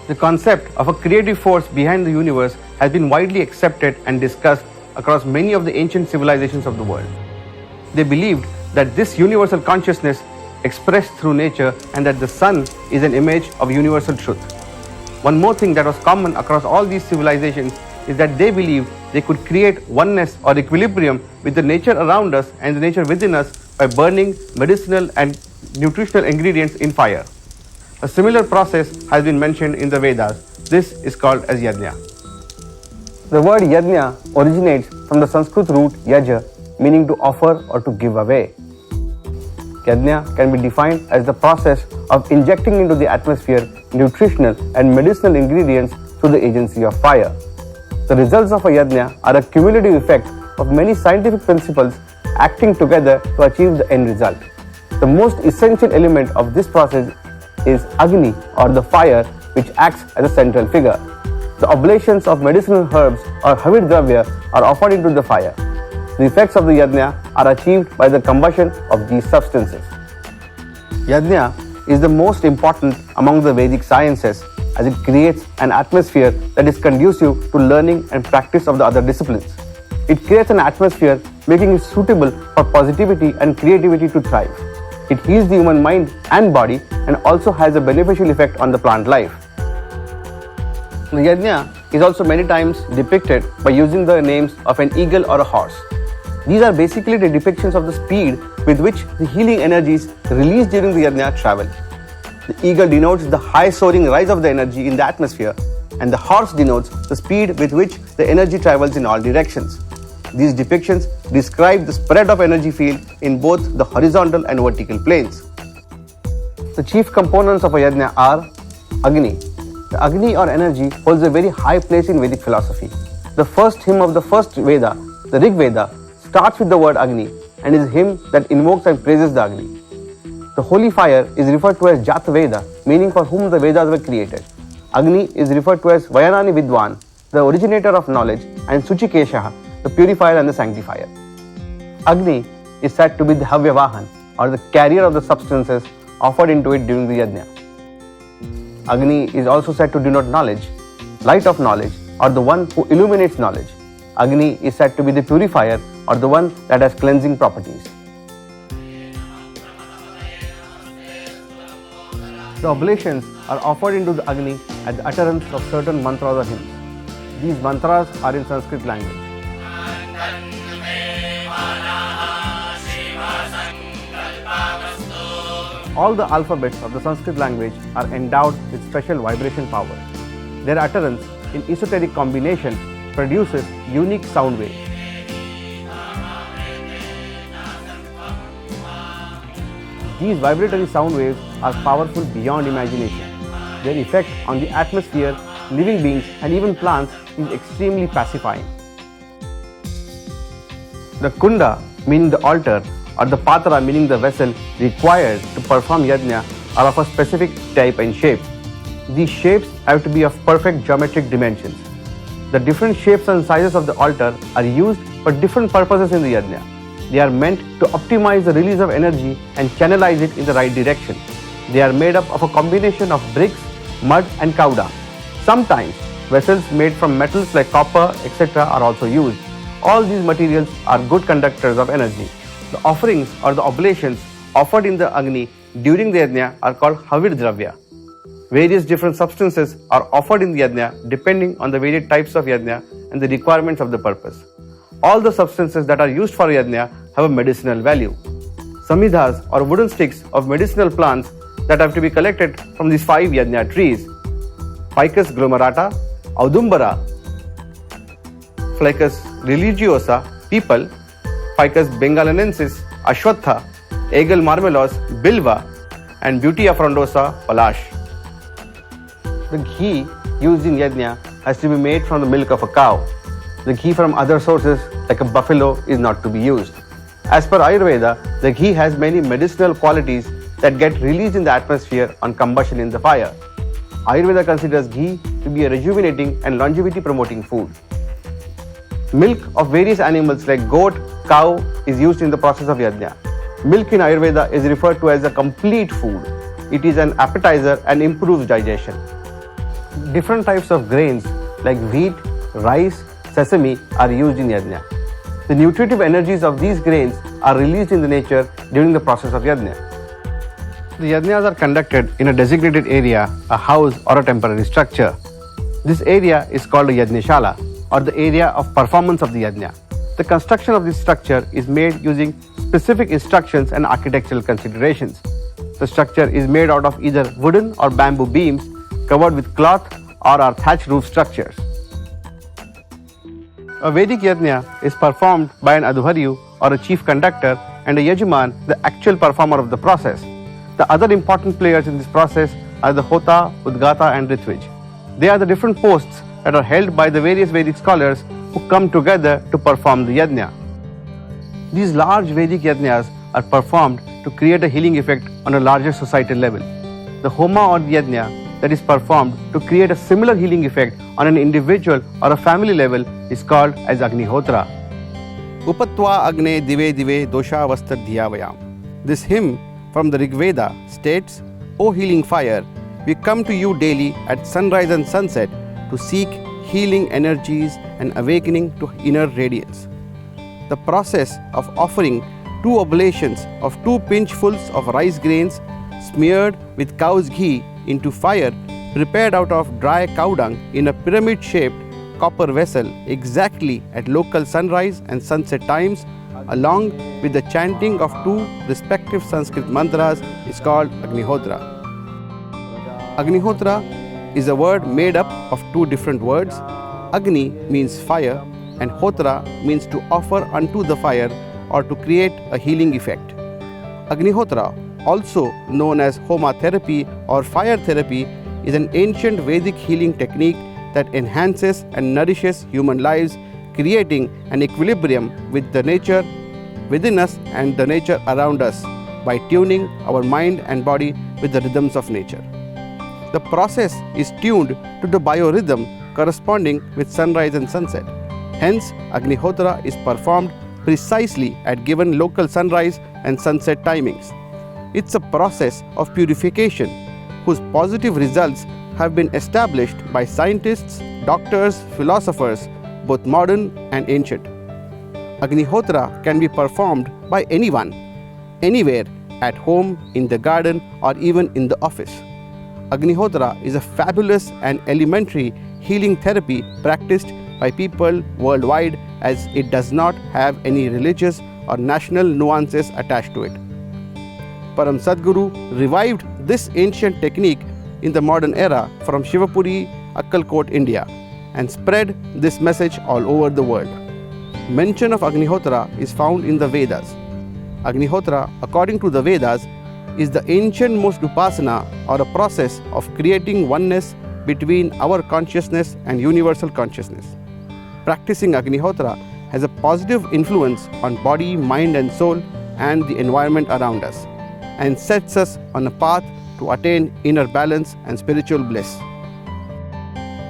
The concept of a creative force behind the universe has been widely accepted and discussed across many of the ancient civilizations of the world. They believed that this universal consciousness expressed through nature and that the sun is an image of universal truth. One more thing that was common across all these civilizations is that they believed they could create oneness or equilibrium with the nature around us and the nature within us by burning medicinal and nutritional ingredients in fire. A similar process has been mentioned in the Vedas. This is called as Yajnya. The word Yajnya originates from the Sanskrit root Yajnya, meaning to offer or to give away. Yajnya can be defined as the process of injecting into the atmosphere nutritional and medicinal ingredients through the agency of fire. The results of a Yajnya are a cumulative effect of many scientific principles acting together to achieve the end result. The most essential element of this process is Agni, or the fire, which acts as a central figure. The oblations of medicinal herbs or Havid Dravya are offered into the fire. The effects of the Yajnya are achieved by the combustion of these substances. Yajnya is the most important among the Vedic sciences as it creates an atmosphere that is conducive to learning and practice of the other disciplines. It creates an atmosphere making it suitable for positivity and creativity to thrive. It heals the human mind and body and also has a beneficial effect on the plant life. The Yajnya is also many times depicted by using the names of an eagle or a horse. These are basically the depictions of the speed with which the healing energies released during the Yajnya travel. The eagle denotes the high soaring rise of the energy in the atmosphere, and the horse denotes the speed with which the energy travels in all directions. These depictions describe the spread of energy field in both the horizontal and vertical planes. The chief components of a Yajna are Agni. The Agni or energy holds a very high place in Vedic philosophy. The first hymn of the first Veda, the Rig Veda, starts with the word Agni and is a hymn that invokes and praises the Agni. The holy fire is referred to as Jat Veda, meaning for whom the Vedas were created. Agni is referred to as Vayanani Vidwan, the originator of knowledge, and Suchikeshaha, the purifier and the sanctifier. Agni is said to be the Havya Vahan, or the carrier of the substances offered into it during the Yajna. Agni is also said to denote knowledge, light of knowledge, or the one who illuminates knowledge. Agni is said to be the purifier, or the one that has cleansing properties. The oblations are offered into the Agni at the utterance of certain mantras or hymns. These mantras are in Sanskrit language. All the alphabets of the Sanskrit language are endowed with special vibration power. Their utterance in esoteric combination produces unique sound waves. These vibratory sound waves are powerful beyond imagination. Their effect on the atmosphere, living beings, and even plants is extremely pacifying. The Kunda, meaning the altar, or the Patra, meaning the vessel required to perform Yajna, are of a specific type and shape. These shapes have to be of perfect geometric dimensions. The different shapes and sizes of the altar are used for different purposes in the Yajna. They are meant to optimize the release of energy and channelize it in the right direction. They are made up of a combination of bricks, mud, and cow dung. Sometimes vessels made from metals like copper, etc. are also used. All these materials are good conductors of energy. The offerings or the oblations offered in the Agni during the Yajna are called Havid Dravya. Various different substances are offered in the Yajna depending on the various types of Yajna and the requirements of the purpose. All the substances that are used for Yajna have a medicinal value. Samhidhas or wooden sticks of medicinal plants that have to be collected from these 5 Yajna trees: Ficus glomerata, Audumbara, Ficus religiosa, people, Ficus bengalensis, Ashwatha, Aegle marmelos, Bilva, and Butea frondosa, Palash. The ghee used in Yajna has to be made from the milk of a cow. The ghee from other sources like a buffalo is not to be used. As per Ayurveda, the ghee has many medicinal qualities that get released in the atmosphere on combustion in the fire. Ayurveda considers ghee to be a rejuvenating and longevity promoting food. Milk of various animals like goat, cow is used in the process of Yajna. Milk in Ayurveda is referred to as a complete food. It is an appetizer and improves digestion. Different types of grains like wheat, rice, sesame are used in Yajnya. The nutritive energies of these grains are released in the nature during the process of Yajnya. The Yajnas are conducted in a designated area, a house or a temporary structure. This area is called a Yajnyashala, or the area of performance of the Yajna. The construction of this structure is made using specific instructions and architectural considerations. The structure is made out of either wooden or bamboo beams covered with cloth or are thatched roof structures. A Vedic Yajna is performed by an Adhvaryu or a chief conductor and a Yajman, the actual performer of the process. The other important players in this process are the Hota, Udgata and Ritvij. They are the different posts that are held by the various Vedic scholars who come together to perform the Yajna. These large Vedic Yajnas are performed to create a healing effect on a larger societal level. The Homa or the Yajna that is performed to create a similar healing effect on an individual or a family level is called as Agnihotra. Upatva Agne Dive Dive Dosha Vastar Dhyavayam. This hymn from the Rig Veda states, O healing fire, we come to you daily at sunrise and sunset to seek healing energies and awakening to inner radiance. The process of offering 2 oblations of 2 pinchfuls of rice grains smeared with cow's ghee into fire prepared out of dry cow dung in a pyramid-shaped copper vessel exactly at local sunrise and sunset times, along with the chanting of 2 respective Sanskrit mantras, is called Agnihotra. Agnihotra is a word made up of 2 different words. Agni means fire and Hotra means to offer unto the fire or to create a healing effect. Agnihotra, also known as Homa therapy or fire therapy, is an ancient Vedic healing technique that enhances and nourishes human lives, creating an equilibrium with the nature within us and the nature around us by tuning our mind and body with the rhythms of nature. The process is tuned to the biorhythm corresponding with sunrise and sunset. Hence, Agnihotra is performed precisely at given local sunrise and sunset timings. It's a process of purification whose positive results have been established by scientists, doctors, philosophers, both modern and ancient. Agnihotra can be performed by anyone, anywhere, at home, in the garden, or even in the office. Agnihotra is a fabulous and elementary healing therapy practiced by people worldwide, as it does not have any religious or national nuances attached to it. Param Sadguru revived this ancient technique in the modern era from Shivapuri, Akkalkot, India, and spread this message all over the world. Mention of Agnihotra is found in the Vedas. Agnihotra, according to the Vedas, is the ancient most upasana, or a process of creating oneness between our consciousness and universal consciousness. Practicing Agnihotra has a positive influence on body, mind and soul and the environment around us, and sets us on a path to attain inner balance and spiritual bliss.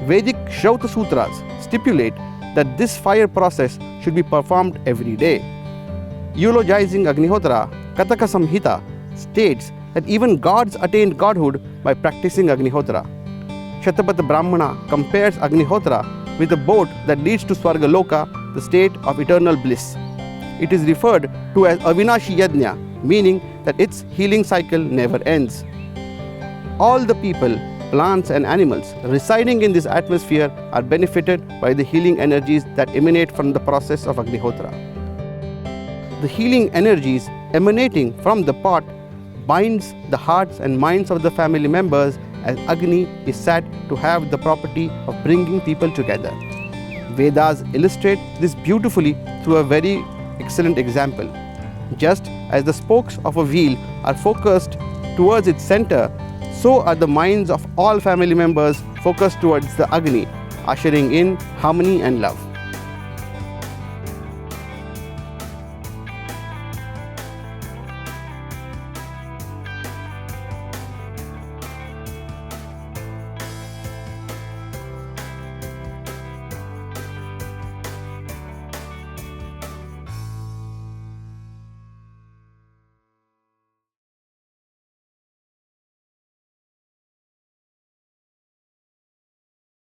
Vedic Shrauta Sutras stipulate that this fire process should be performed every day. Eulogizing Agnihotra, Kataka Samhita states that even gods attained godhood by practicing Agnihotra. Shatapatha Brahmana compares Agnihotra with a boat that leads to Swarga Loka, the state of eternal bliss. It is referred to as Avinashi Yajna, meaning that its healing cycle never ends. All the people, plants and animals residing in this atmosphere are benefited by the healing energies that emanate from the process of Agnihotra. The healing energies emanating from the pot binds the hearts and minds of the family members, as Agni is said to have the property of bringing people together. Vedas illustrate this beautifully through a very excellent example. Just as the spokes of a wheel are focused towards its center, so are the minds of all family members focused towards the Agni, ushering in harmony and love.